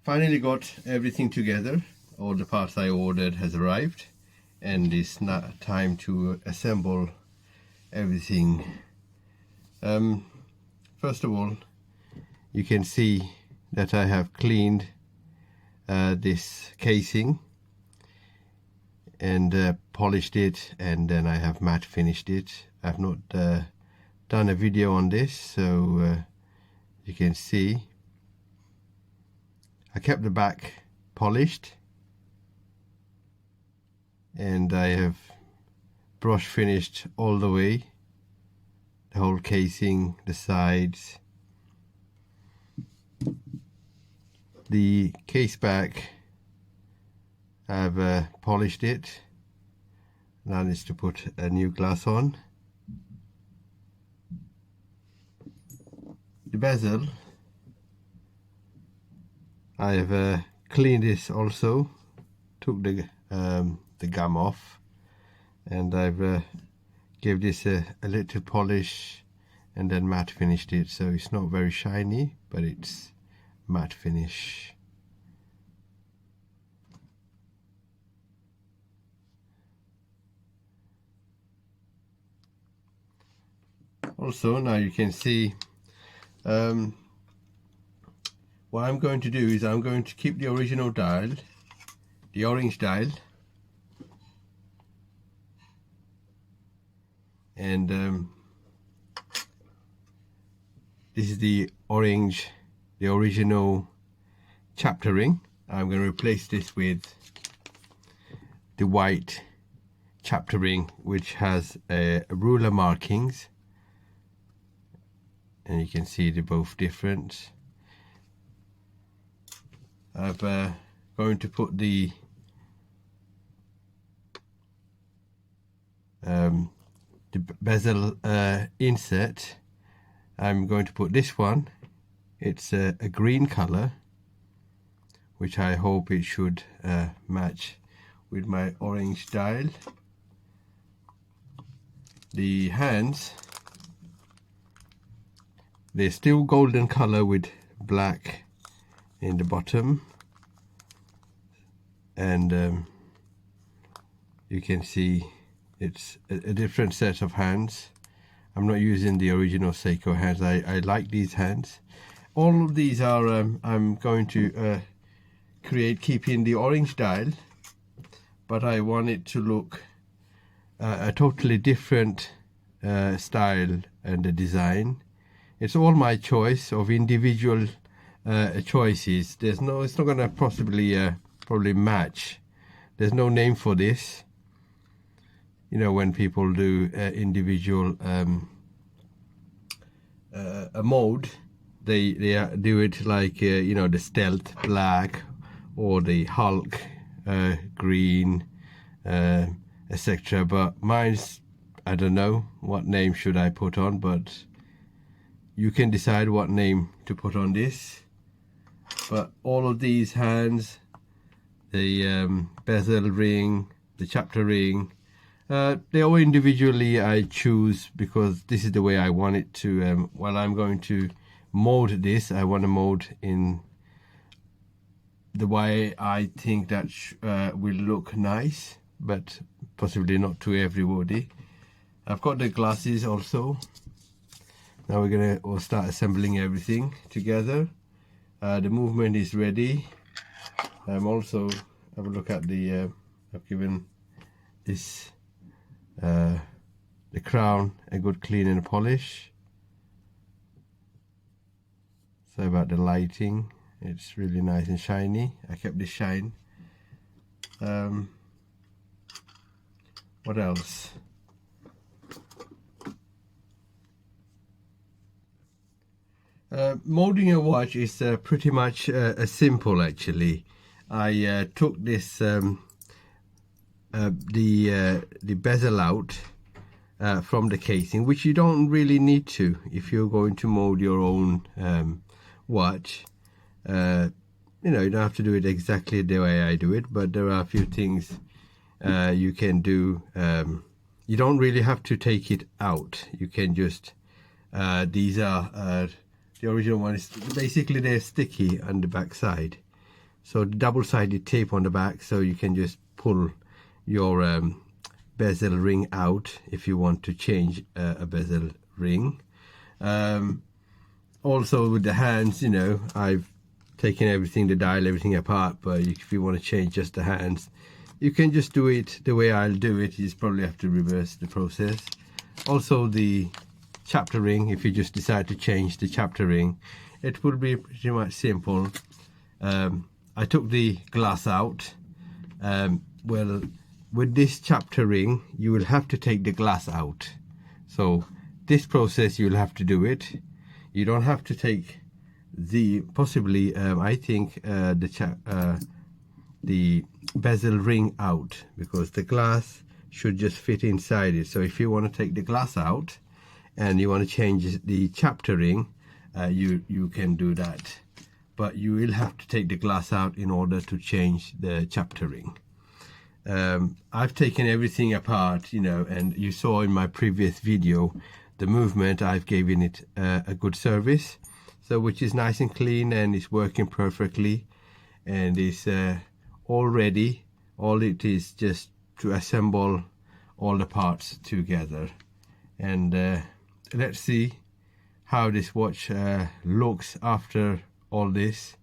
Finally got everything together. All the parts I ordered has arrived, and it's now time to assemble everything. First of all, you can see that I have cleaned this casing and polished it, and then I have matte finished it. I've not done a video on this, so you can see I kept the back polished, and I have brush finished all the way, the whole casing, the sides, the case back. I've polished it. Now needs to put a new glass on. The bezel, I've cleaned this also, took the gum off, and I've gave this a little polish and then matte finished it, so it's not very shiny, but it's matte finish. Also, now you can see what I'm going to do is I'm going to keep the original dial, the orange dial, and this is the orange, the original chapter ring. I'm going to replace this with the white chapter ring, which has ruler markings, and you can see they're both different. I'm going to put the bezel insert. I'm going to put this one. It's a green color, which I hope it should match with my orange dial. The hands, they're still golden color with black in the bottom, and you can see it's a different set of hands. I'm not using the original Seiko hands. I like these hands. All of these are I'm going to create keeping the orange dial, but I want it to look a totally different style and the design. It's all my choice of individual choices. It's not going to probably match. There's no name for this. You know, when people do individual a mode, they do it like you know, the stealth black or the Hulk green, etc. But mine's, I don't know what name should I put on, but you can decide what name to put on this. But all of these hands, the bezel ring, the chapter ring, they all individually I choose because this is the way I want it to. While I'm going to mold this, I want to mold in the way I think that will look nice, but possibly not to everybody. I've got the glasses also. Now we'll start assembling everything together. The movement is ready. I'm also have a look at the I've given this the crown a good clean and polish. So about the lighting, it's really nice and shiny. I kept this shine. What else? Molding a watch is pretty much simple actually. I took this the bezel out from the casing, which you don't really need to if you're going to mold your own watch. You know, you don't have to do it exactly the way I do it, but there are a few things you can do. You don't really have to take it out. You can just these are the original one is basically they're sticky on the back side, so double-sided tape on the back, so you can just pull your bezel ring out if you want to change a bezel ring. Also with the hands, you know, I've taken everything, the dial, everything apart, but if you want to change just the hands, you can just do it the way I'll do it. You just probably have to reverse the process. Also the chapter ring, if you just decide to change the chapter ring, it will be pretty much simple. I took the glass out. Well, with this chapter ring you will have to take the glass out, so this process you'll have to do it. You don't have to take the possibly I think the bezel ring out, because the glass should just fit inside it. So if you want to take the glass out and you want to change the chapter ring, you can do that, but you will have to take the glass out in order to change the chapter ring. I've taken everything apart, you know, and you saw in my previous video the movement. I've given it a good service, so which is nice and clean and it's working perfectly, and it's all ready. All it is just to assemble all the parts together, and let's see how this watch looks after all this.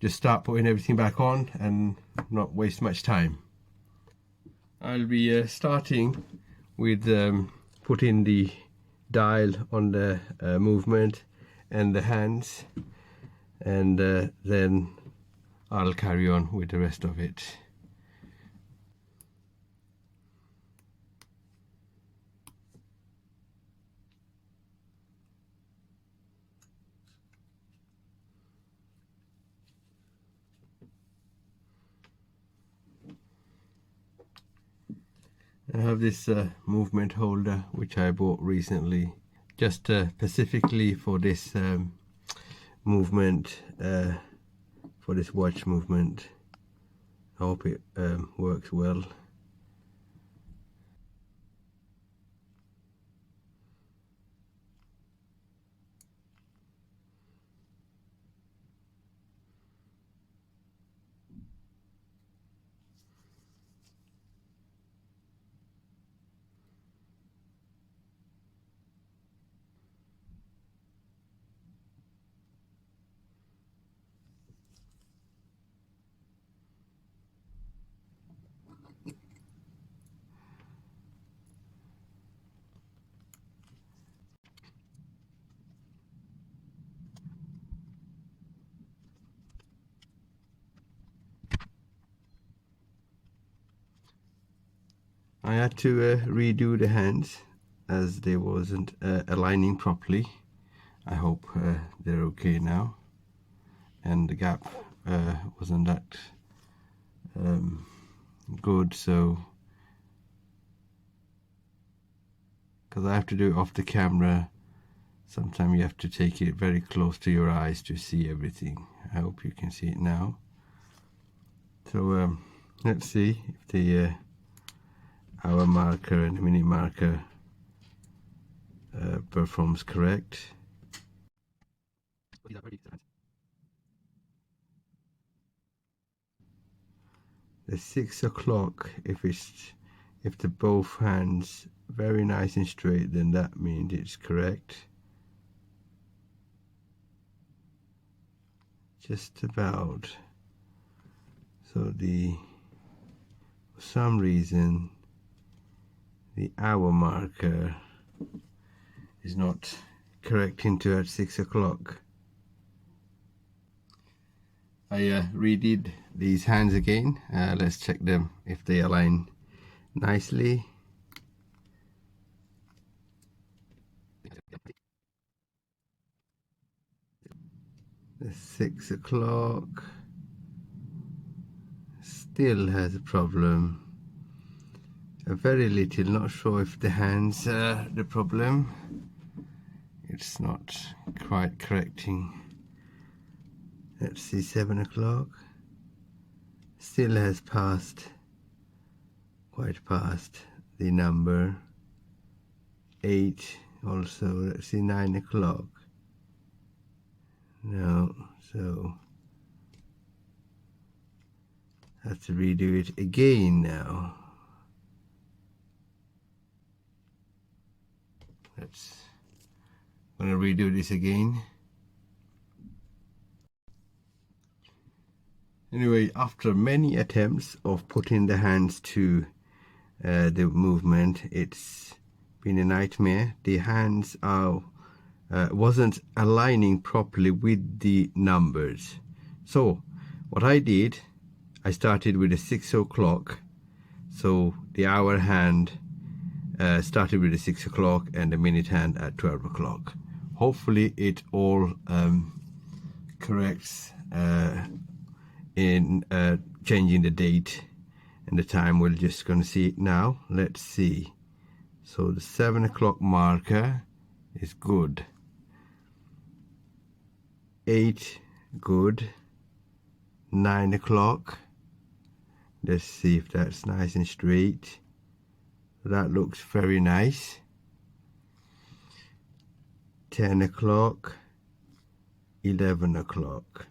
Just start putting everything back on and not waste much time. I'll be starting with putting the dial on the movement and the hands, and then I'll carry on with the rest of it. I have this movement holder which I bought recently, just specifically for this movement, for this watch movement. I hope it works well. I had to redo the hands as they wasn't aligning properly. I hope they're okay now, and the gap wasn't that good, so because I have to do it off the camera, sometimes you have to take it very close to your eyes to see everything. I hope you can see it now. So let's see if the hour marker and minute marker performs correct. The 6 o'clock, if the both hands very nice and straight, then that means it's correct. Just about. So for some reason the hour marker is not correcting to at 6 o'clock. I redid these hands again. Let's check them if they align nicely. The 6 o'clock still has a problem. A very little, not sure if the hands are the problem. It's not quite correcting. Let's see, 7 o'clock. Still has passed, quite past the number. 8 also. Let's see, 9 o'clock. No, so have to redo it again now. I'm gonna redo this again. Anyway, after many attempts of putting the hands to the movement, it's been a nightmare. The hands are wasn't aligning properly with the numbers. So what I did, I started with a 6 o'clock. So the hour hand started with a 6 o'clock and the minute hand at 12 o'clock. Hopefully it all corrects in changing the date and the time. We're just going to see it now. Let's see. So the 7 o'clock marker is good. 8 good. 9 o'clock. Let's see if that's nice and straight. That looks very nice. 10 o'clock. 11 o'clock.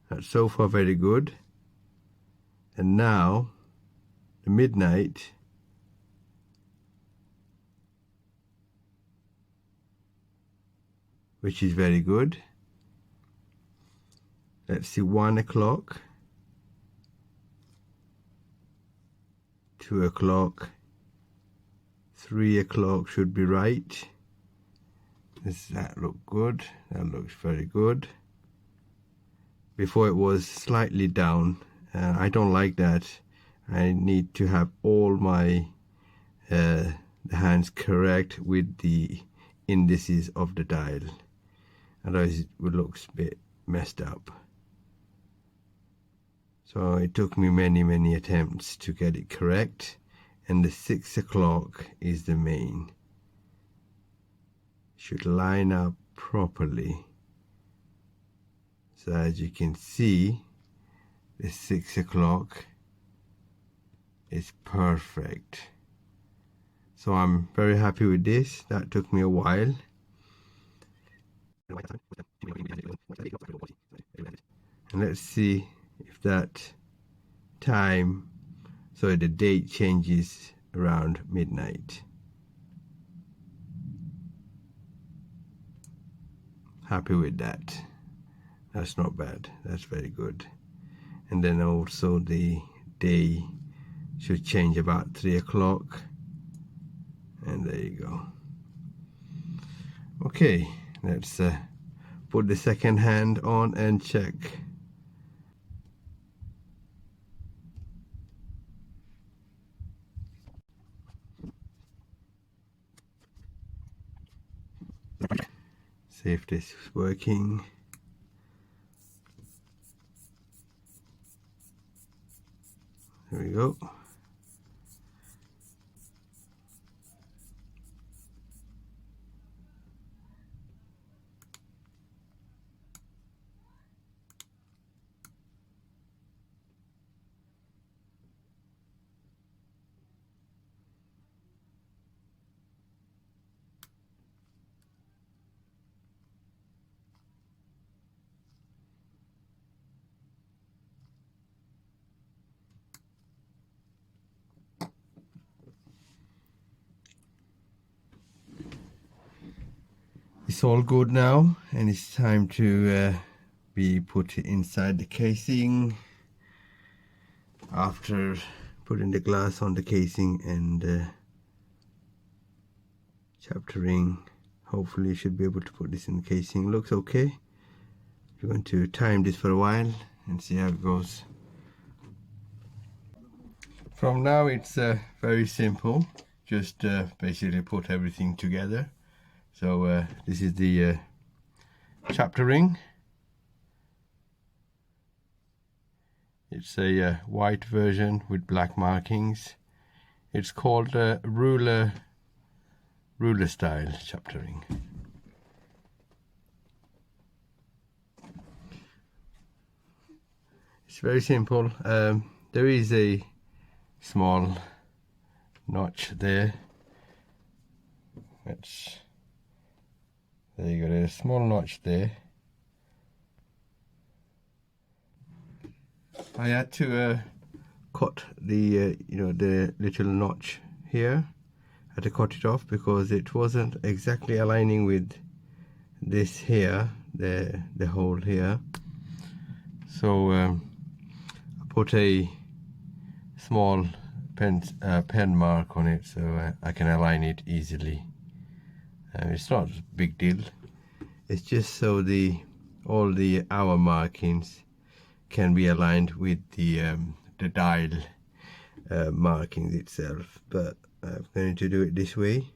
That's so far very good. And now the midnight, which is very good. Let's see, 1 o'clock, 2 o'clock, 3 o'clock should be right. Does that look good? That looks very good. Before it was slightly down. I don't like that. I need to have all my the hands correct with the indices of the dial. Otherwise it would look a bit messed up. So it took me many attempts to get it correct, and the 6 o'clock is the main. Should line up properly. So as you can see, the 6 o'clock is perfect. So I'm very happy with this. That took me a while. And let's see if that time, so the date changes around midnight. Happy with that. That's not bad. That's very good. And then also the day should change about 3 o'clock. And there you go. Okay, let's put the second hand on and check. See if this is working. There we go. It's all good now, and it's time to be put inside the casing. After putting the glass on the casing and chaptering, hopefully you should be able to put this in the casing. Looks okay. We're going to time this for a while and see how it goes. From now it's very simple. Just basically put everything together. So this is the chapter ring. It's a white version with black markings. It's called ruler style chapter ring. It's very simple. There is a small notch there. There you go. There's a small notch there. I had to cut the the little notch here. I had to cut it off because it wasn't exactly aligning with this here, the hole here. So I put a small pen mark on it so I can align it easily. It's not a big deal. It's just so all the hour markings can be aligned with the dial markings itself. But I'm going to do it this way.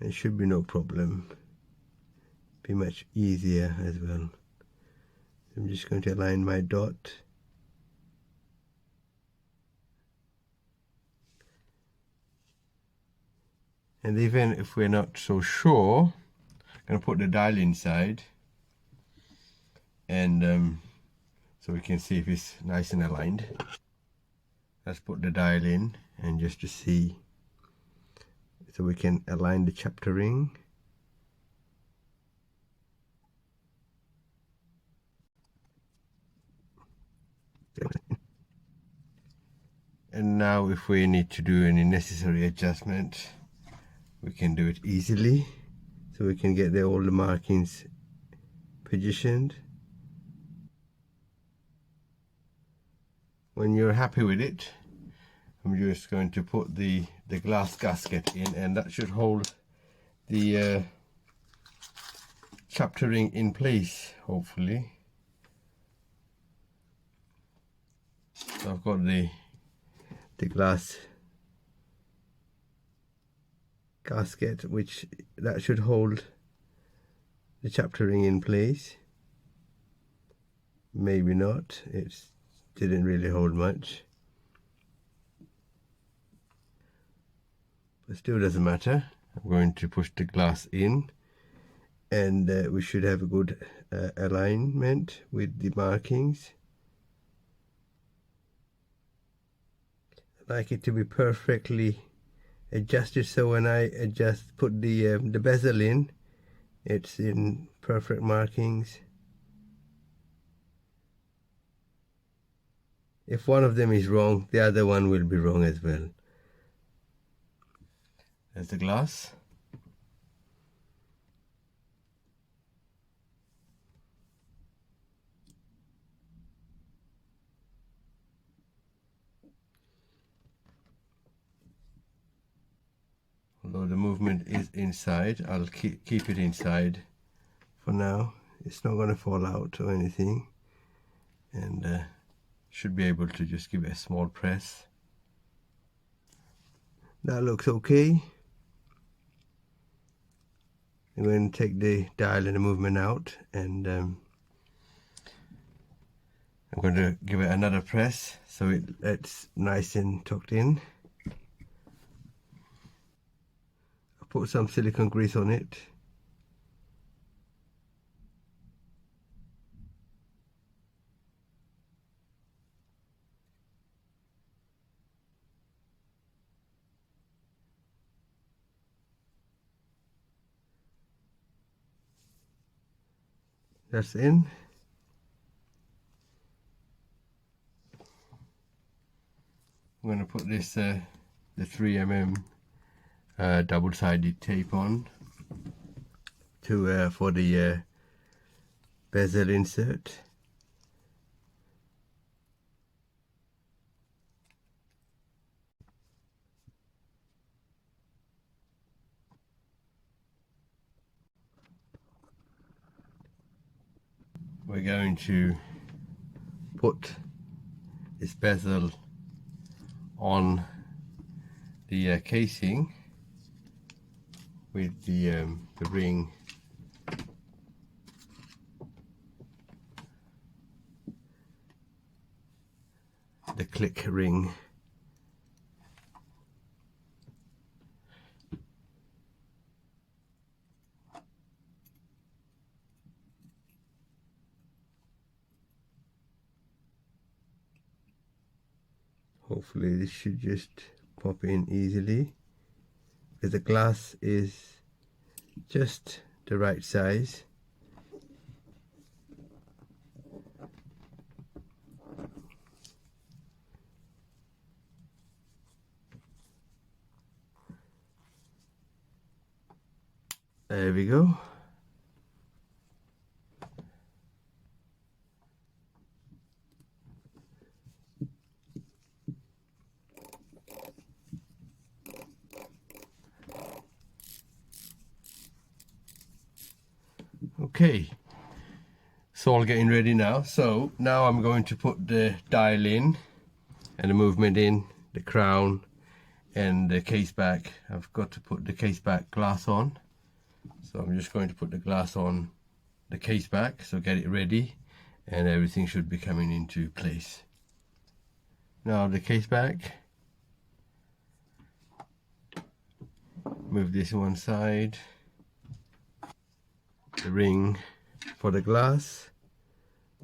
It should be no problem. Be much easier as well. I'm just going to align my dot. And even if we're not so sure, I'm going to put the dial inside, and so we can see if it's nice and aligned. Let's put the dial in, and just to see, so we can align the chapter ring. And now if we need to do any necessary adjustment, we can do it easily, so we can get all the markings positioned. When you're happy with it, I'm just going to put the glass gasket in, and that should hold the chapter ring in place, hopefully. So I've got the glass gasket, which that should hold the chapter ring in place. Maybe not, it didn't really hold much, but still doesn't matter. I'm going to push the glass in, and we should have a good alignment with the markings. I like it to be perfectly adjusted, so when I put the bezel in, it's in perfect markings. If one of them is wrong, the other one will be wrong as well. There's the glass. Although the movement is inside, I'll keep it inside for now. It's not going to fall out or anything, and should be able to just give it a small press. That looks okay. I'm going to take the dial and the movement out, and I'm going to give it another press so it's nice and tucked in. I'll put some silicone grease on it. That's in. I'm going to put this the 3mm double-sided tape on to for the bezel insert. we're going to put this bezel on the casing with the ring. The click ring. Hopefully this should just pop in easily, because the glass is just the right size. There we go. Okay, it's all getting ready now. So now I'm going to put the dial in and the movement in, the crown and the case back. I've got to put the case back glass on. So I'm just going to put the glass on the case back, so get it ready and everything should be coming into place. Now the case back, move this one side, the ring for the glass,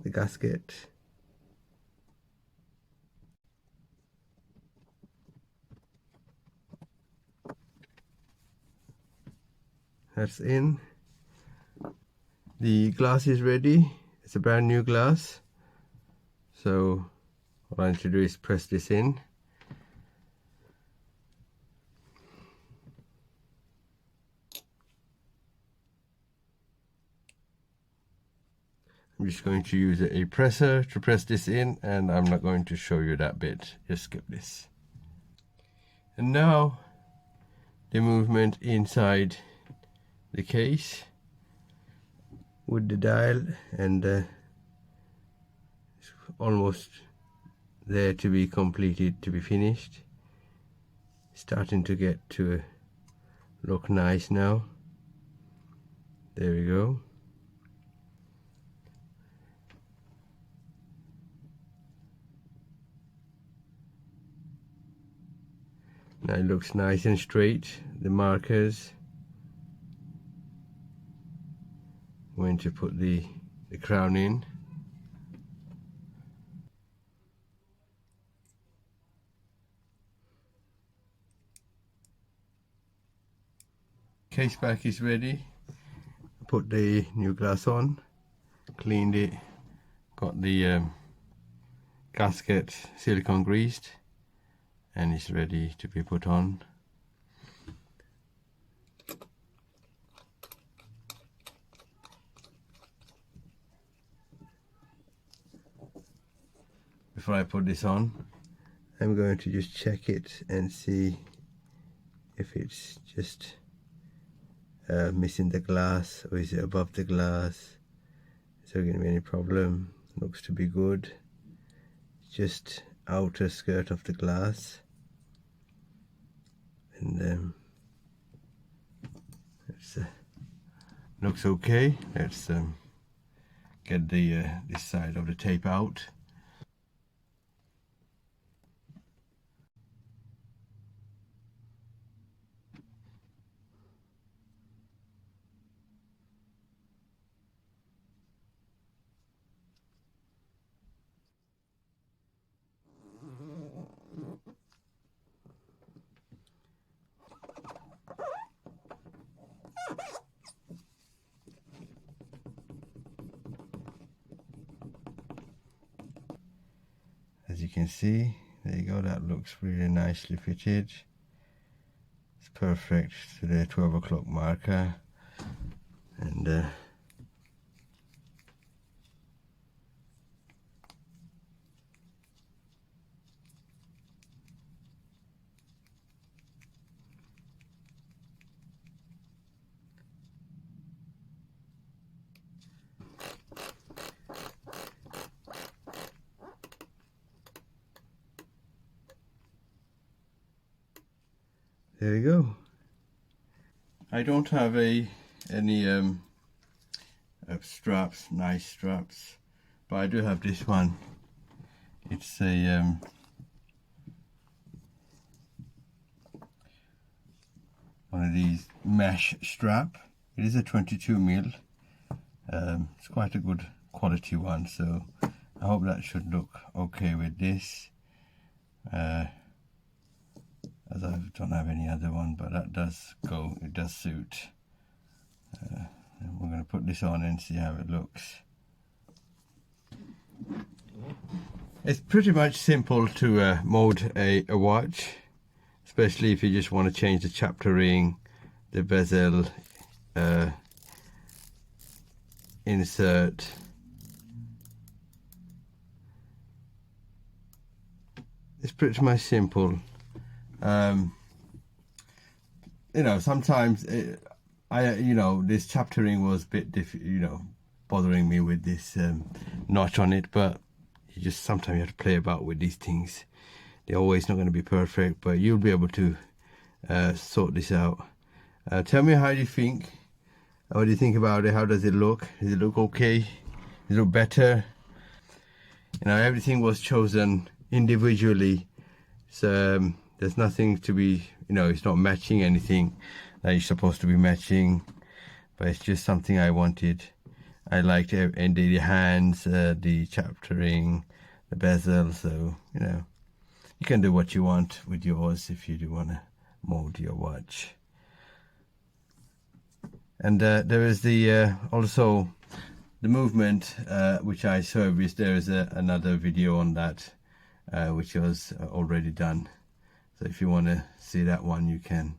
the gasket, that's in. The glass is ready. It's a brand new glass, so all I need to do is press this in. I'm just going to use a presser to press this in, and I'm not going to show you that bit. Just skip this. And now the movement inside the case with the dial, and it's almost there to be completed, to be finished. Starting to get to look nice now. There we go. Now it looks nice and straight. The markers. I'm going to put the crown in. Case back is ready. Put the new glass on, cleaned it, got the gasket silicone greased, and it's ready to be put on. Before I put this on, I'm going to just check it and see if it's just missing the glass, or is it above the glass. Is there going to be any problem? Looks to be good. Just outer skirt of the glass, and it's looks okay. Let's get the this side of the tape out. As you can see, there you go, that looks really nicely fitted. It's perfect to the 12 o'clock marker, and there you go. I don't have any straps, nice straps, but I do have this one. It's a one of these mesh strap. It is a 22mm. It's quite a good quality one, so I hope that should look okay with this. As I don't have any other one, but that does go, it does suit. We're going to put this on and see how it looks. It's pretty much simple to mold a watch, especially if you just want to change the chapter ring, the bezel, insert. It's pretty much simple. You know, sometimes this chapter ring was a bit bothering me with this notch on it, but sometimes you have to play about with these things. They're always not going to be perfect, but you'll be able to sort this out. Tell me how you think. What do you think about it? How does it look? Does it look okay? Does it look better? You know, everything was chosen individually, so there's nothing to be, it's not matching anything that you're supposed to be matching, but it's just something I wanted. I liked it, and the hands, the chapter ring, the bezel, so you can do what you want with yours if you do want to mold your watch. And there is the also the movement which I serviced. There is another video on that which was already done, so if you want to see that one, you can.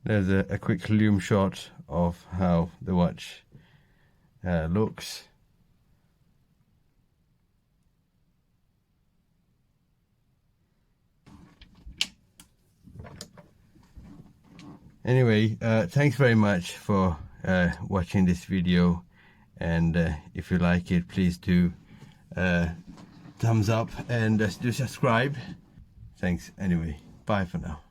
There's a quick loom shot of how the watch looks. Anyway, thanks very much for watching this video, and if you like it, please do thumbs up and do subscribe. Thanks anyway. Bye for now.